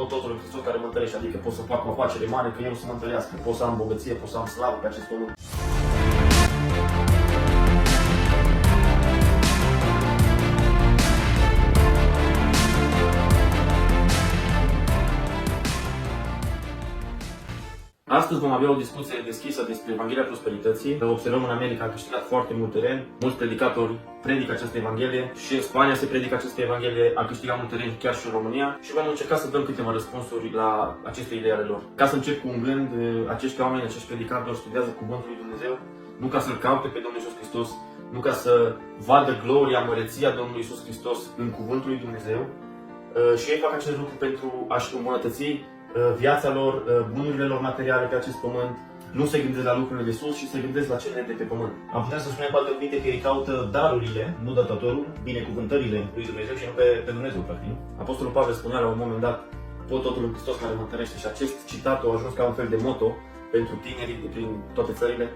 tot totul în Hristos care mă întărește, adică pot să fac o afacere mare, că El să mă întărească, pot să am bogăție, pot să am slavă pe acest pământ. Astăzi vom avea o discuție deschisă despre Evanghelia Prosperității. Observăm în America a câștigat foarte mult teren, mulți predicatori predică această Evanghelie și în Spania se predică această Evanghelie, a câștigat mult teren chiar și în România și vom încerca să dăm câteva răspunsuri la aceste idei ale lor. Ca să încep cu un gând, acești oameni, acești predicatori studiază Cuvântul lui Dumnezeu, nu ca să-L caute pe Domnul Iisus Hristos, nu ca să vadă gloria, măreția Domnului Iisus Hristos în Cuvântul lui Dumnezeu, și ei fac acest lucru pentru a-și îmbunătăți viața lor, bunurile lor materiale pe acest pământ, nu se gândesc la lucrurile de sus și se gândesc la cele de pe pământ. Am putea să spunem cu alte cuvinte că ei caută darurile, nu dătătorul, binecuvântările lui Dumnezeu și nu pe Dumnezeu, practic. Apostolul Pavel spunea la un moment dat, pot totul în Hristos care mă întărește, și acest citat a ajuns ca un fel de motto pentru tinerii prin toate țările.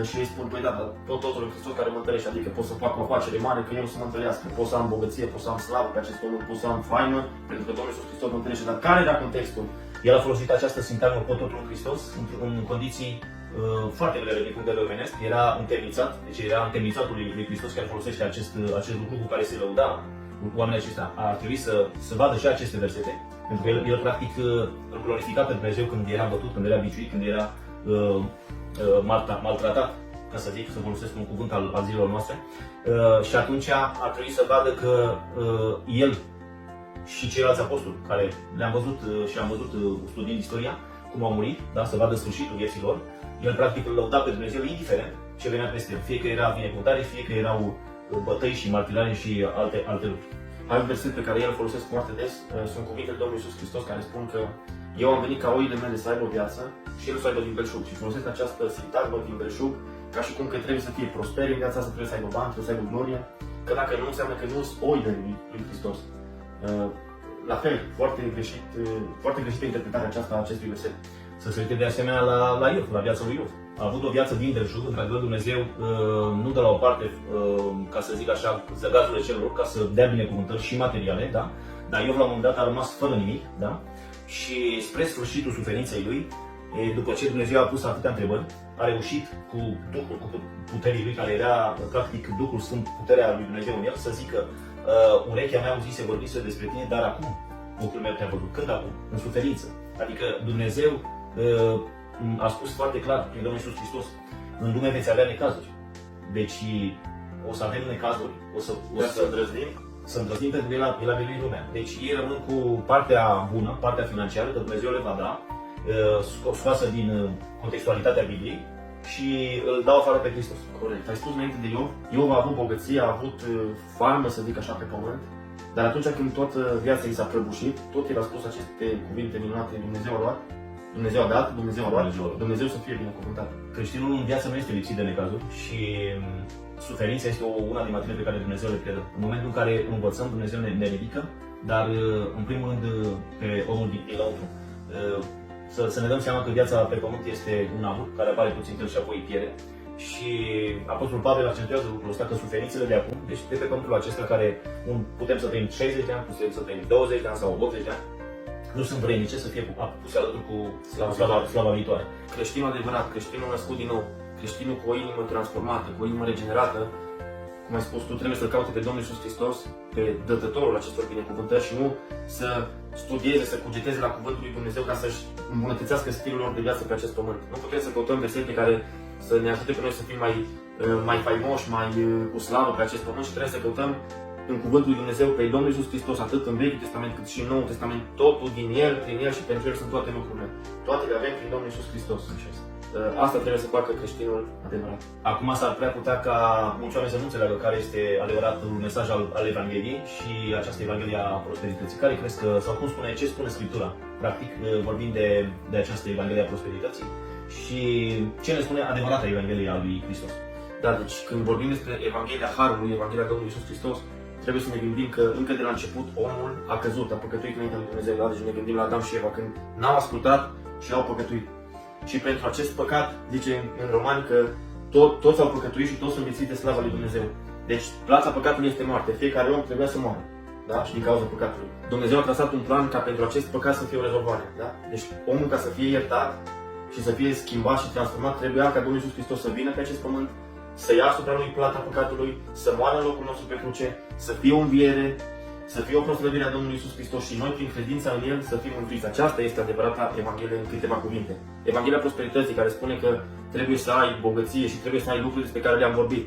Și ei spun, păi da, dar pot totul în Hristos care mă întărește, adică pot să fac o afacere mare, că El să mă întărească, pot să am bogăție, pot să am slavă pe acest pământ, pot să am faină, pentru că Domnul Iisus Hristos mă întărește. Dar care era contextul? El a folosit această sintagmă, pot totul în Hristos, în condiții foarte grele din punct de vedere omenesc. Era întemnițat, deci era întemnițatul lui Hristos care folosește acest lucru cu care se lăuda oamenii aceștia. Ar trebui să vadă și aceste versete, pentru că el practic îl glorifica pe Dumnezeu când era bătut, când era biciuit, când era maltratat, ca să zic, să folosesc un cuvânt al zilelor noastre. Și atunci ar trebui să vadă că el și ceilalți apostoli, care le-am văzut și am văzut studiind istoria, cum au murit, da, să vadă sfârșitul vieții lor, el practic îl lăuda pe Dumnezeu indiferent ce venea peste el, fie că era binecuvântare, fie că erau bătăi și martirare și alte lucruri. Alt verset pe care el îl folosesc foarte des sunt cuvintele Domnului Iisus Hristos care spun că eu am venit ca oile mele să aibă o viață și el să aibă din belșug. Și folosesc această sintagmă din belșug ca și cum că trebuie să fie prosperi în viața asta, trebuie să aibă bani, trebuie să aibă glorie, că dacă nu înseamnă că nu sunt oile lui Hristos. La fel, foarte greșită interpretarea aceasta a acestui verset. Să se uite de asemenea la Iov, la viața lui Iov. A avut o viață din belșug, într-adevăr Dumnezeu nu dă la o parte, ca să zic așa, zăgazurile celor, ca să dea binecuvântări și materiale, da? Dar Iov la un moment dat a rămas fără nimic, da? Și spre sfârșitul suferinței lui, după ce Dumnezeu a pus atâtea întrebări, a reușit cu Duhul, cu puterii lui, care era practic Duhul Sfânt, puterea lui Dumnezeu în el, să zică urechea mea auzise, vorbise despre tine, dar acum ochiul meu te-a văzut. Când acum? În suferință. Adică Dumnezeu a spus foarte clar prin Domnul Iisus Hristos, în lume veți avea necazuri. Deci o să avem necazuri, o să îndrăznim pentru că El a venit lumea. Deci ei rămân cu partea bună, partea financiară, că Dumnezeu le va da, scoasă din contextualitatea Bibliei și îl dau afară pe Hristos. Corect. Ai spus înainte de Iov, Iov a avut bogăție, a avut farmă, să zic așa, pe pământ, dar atunci când toată viața i s-a prăbușit, tot el a spus aceste cuvinte minunate, Dumnezeu a luat, Dumnezeu a dat, Dumnezeu a luat, Dumnezeu să fie binecuvântat. Creștinul în viață nu este lipsit de necazuri și suferința este una din materiile pe care Dumnezeu le predă. În momentul în care învățăm, Dumnezeu ne ridică, dar în primul rând pe omul din lăuntru. Să ne dăm seama că viața pe pământ este un avur care apare puțin târziu și apoi pierde. Și Apostolul Pavel accentuează lucrul ăsta, că suferințele de acum, deci de pe pământul acesta care putem să trăim 60 de ani, putem să trăim 20 de ani sau 80 de ani, nu sunt vrednice să fie puse alături cu slava viitoare. Creștinul adevărat, creștinul născut din nou, creștinul cu o inimă transformată, cu o inimă regenerată, cum ai spus tu, trebuie să-L caute pe Domnul Iisus Hristos, pe dătătorul acestor binecuvântări și nu să studieze, să cugeteze la Cuvântul lui Dumnezeu ca să-și îmbunătățească stilul lor de viață pe acest pământ. Nu putem să căutăm versete care să ne ajute pe noi să fim mai faimoși, mai cu slavă pe acest pământ și trebuie să căutăm în Cuvântul lui Dumnezeu pe Domnul Iisus Hristos, atât în Vechiul Testament cât și în Noul Testament, totul din El, prin El și pentru El sunt toate lucrurile. Toate le avem prin Domnul Iisus Hristos. Asta trebuie să facă creștinul adevărat. Acum s-ar prea putea ca mulți oameni să nu înțeleagă care este adevăratul mesaj al Evangheliei și această Evanghelie a prosperității. Care crezi că, sau cum spune, ce spune Scriptura? Practic, vorbim de această Evanghelie a prosperității și ce ne spune adevărata Evanghelie a lui Hristos. Da, deci când vorbim despre Evanghelia Harului, Evanghelia Domnului Iisus Hristos, trebuie să ne gândim că încă de la început omul a căzut, a păcătuit înaintea lui Dumnezeu. Deci ne gândim la Adam și Eva, când n-au ascultat și au păcătuit. Și pentru acest păcat, zice în Romani că toți au păcătuit și toți sunt lipsiți de slava lui Dumnezeu. Deci plata păcatului este moarte. Fiecare om trebuia să moară. da? Și din cauza păcatului. Dumnezeu a trasat un plan ca pentru acest păcat să fie o rezolvare. Da? Deci omul, ca să fie iertat și să fie schimbat și transformat, trebuia ca Domnul Iisus Hristos să vină pe acest pământ, să ia asupra lui plata păcatului, să moară în locul nostru pe cruce, să fie o înviere, să fie o proslăvire a Domnului Iisus Hristos și noi, prin credința în El, să fim mântuiți. Aceasta este adevărata Evanghelie în câteva cuvinte. Evanghelia prosperității, care spune că trebuie să ai bogăție și trebuie să ai lucruri despre care le-am vorbit.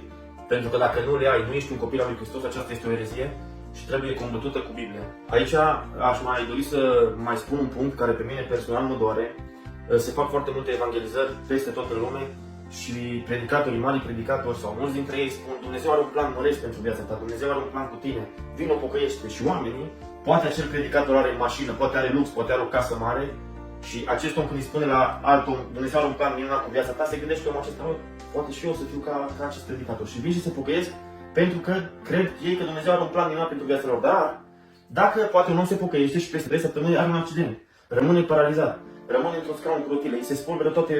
Pentru că dacă nu le ai, nu ești un copil al lui Hristos, aceasta este o erezie și trebuie combătută cu Biblia. Aici aș mai dori să mai spun un punct care pe mine personal mă doare. Se fac foarte multe evangelizări peste tot în lume și predicatorii, mari predicatori sau mulți dintre ei spun: Dumnezeu are un plan măreț pentru viața ta, Dumnezeu are un plan cu tine, vino, pocăiește. Și oamenii, poate acel predicator are mașină, poate are lux, poate are o casă mare și acest om când îi spune la alt om: Dumnezeu are un plan minunat cu viața ta, se gândește omul acesta: poate și eu să fiu ca acest predicator. Și vin și se pocăiesc pentru că cred ei că Dumnezeu are un plan minunat pentru viața lor. Dar dacă poate un om se pocăiește și peste 3 săptămâni are un accident, rămâne paralizat, rămâne într-un scaun cu rotile, îi se spulberă toate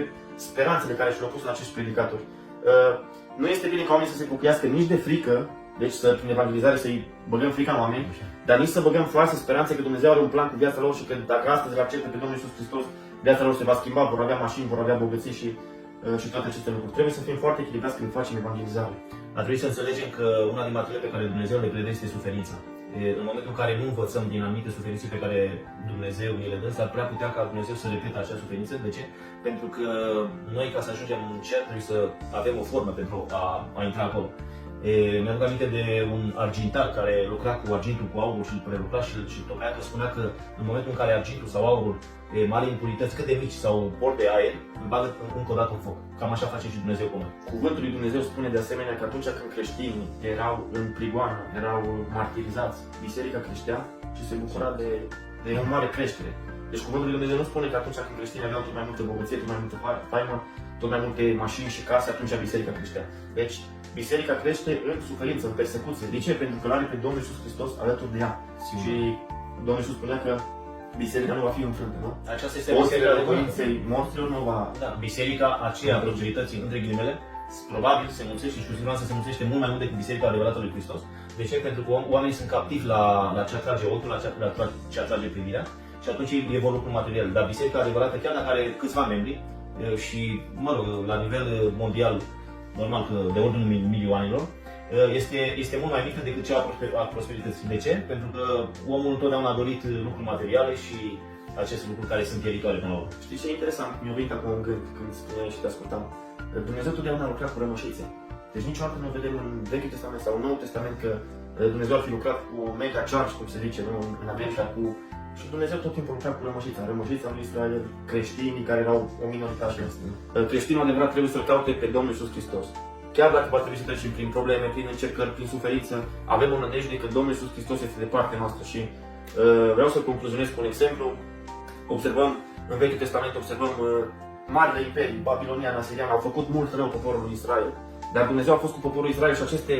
speranțele care și le-au pus în acești predicatori. Nu este bine ca oamenii să se pocăiască nici de frică, deci să, prin evangelizare să-i băgăm frica în oameni, dar nici să băgăm false speranțe că Dumnezeu are un plan cu viața lor și că dacă astăzi îl acceptă pe Domnul Iisus Hristos, viața lor se va schimba, vor avea mașini, vor avea bogății și toate aceste lucruri. Trebuie să fim foarte echilibrați când facem evangelizare. Ar trebui să înțelegem că una din materiile pe care Dumnezeu le predă este suferința. În momentul în care nu învățăm din anumite suferințe pe care Dumnezeu ne le dă, s-ar prea putea ca Dumnezeu să repete acea suferință. De ce? Pentru că noi, ca să ajungem în cer, trebuie să avem o formă pentru a intra acolo. Mi-aduc aminte de un argintar care lucra cu argintul, cu aurul și îl prelucra și tocmai că spunea că în momentul în care argintul sau aurul, mari impurități cât de mici sau port de aer, îl bagă încă o dată în foc. Cam așa face și Dumnezeu cu noi. Cuvântul lui Dumnezeu spune de asemenea că atunci când creștinii erau în prigoană, erau martirizați, biserica creștea și se bucura de o mare creștere. Deci cuvântul lui Dumnezeu nu spune că atunci când creștinii aveau tot mai multă bogăție, tot mai multă faimă, tot mai multe mașini și case, atunci biserica creștea. Deci biserica crește în suferință, în persecuție. De ce? Pentru că l-are pe Domnul Iisus Hristos alături de ea. Și Domnul Iisus spunea că biserica nu va fi înfrântă, nu? Aceasta este biserica de voinței morților nu va... Da, biserica aceea a prosperității, între ghilimele, probabil se mulțește și cu siguranță se mulțește mult mai mult decât biserica adevărată lui Hristos. De ce? Pentru că oamenii sunt captivi la ce atrage ochiul, la ce atrage privirea și atunci ei vor lucruri materiale. Dar biserica adevărată, chiar dacă are câțiva membri și, mă rog, la nivel mondial, normal că de ordinul milioanelor, este mult mai mică decât cea a prosperității. De ce? Pentru că omul întotdeauna a dorit lucruri materiale și aceste lucruri care sunt pieritoare până la urmă. Știi ce e interesant? Mi-a venit acum un gând când spuneai și te ascultam. Dumnezeu totdeauna a lucrat cu rămășițe. Deci niciodată nu vedem în Vechiul Testament sau în Noul Testament că Dumnezeu ar fi lucrat cu mega charge, cum se zice, nu? În America, cu... Și Dumnezeu tot timpul lucra cu rămășița. Rămășița lui Israel, creștinii care erau o minoritate. Creștinul adevărat trebuie să-L caute pe Domnul Iisus Hristos. Chiar dacă va trebui să trecem prin probleme, prin încercări, prin suferință, avem o nădejde că Domnul Iisus Hristos este de partea noastră și vreau să concluzionez cu un exemplu. Observăm, în Vechiul Testament observăm marile imperii, babilonian, asirian, au făcut mult rău poporului Israel. Dar Dumnezeu a fost cu poporul Israel și aceste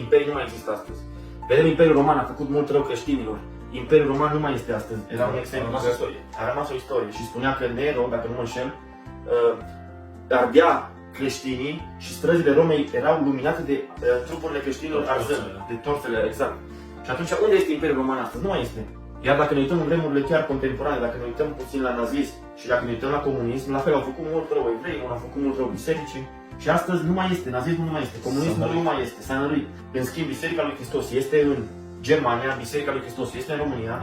imperii nu mai există astăzi. Vedem, Imperiul Roman a făcut mult rău creștinilor. Imperiul Roman nu mai este astăzi. Era un exemplu. A rămas o istorie și spunea că Nero, dacă nu mă înșel, ardea creștinii și străzile Romei erau luminate de trupurile creștinilor arzând, de torțele, exact. Și atunci, unde este Imperiul Roman astăzi? Nu mai este. Iar dacă ne uităm în vremurile chiar contemporane, dacă ne uităm puțin la nazism și dacă ne uităm la comunism, la fel au făcut mult rău evreilor, au făcut mult rău bisericii și astăzi nu mai este, nazismul nu mai este, comunismul nu mai este, s-a înrăit. În schimb, Biserica lui Hristos este în Germania, Biserica lui Hristos este în România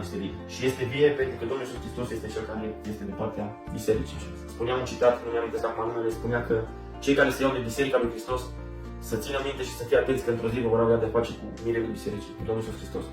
și este vie pentru că Domnul Iisus Hristos este cel care este de partea bisericii. Spunea un citat, nu mi-am amintesc acum numele, spunea că cei care se iau de Biserica lui Hristos să țină minte și să fie atenți că într-o zi vor avea de face cu mirele bisericii, cu Domnul Iisus Hristos.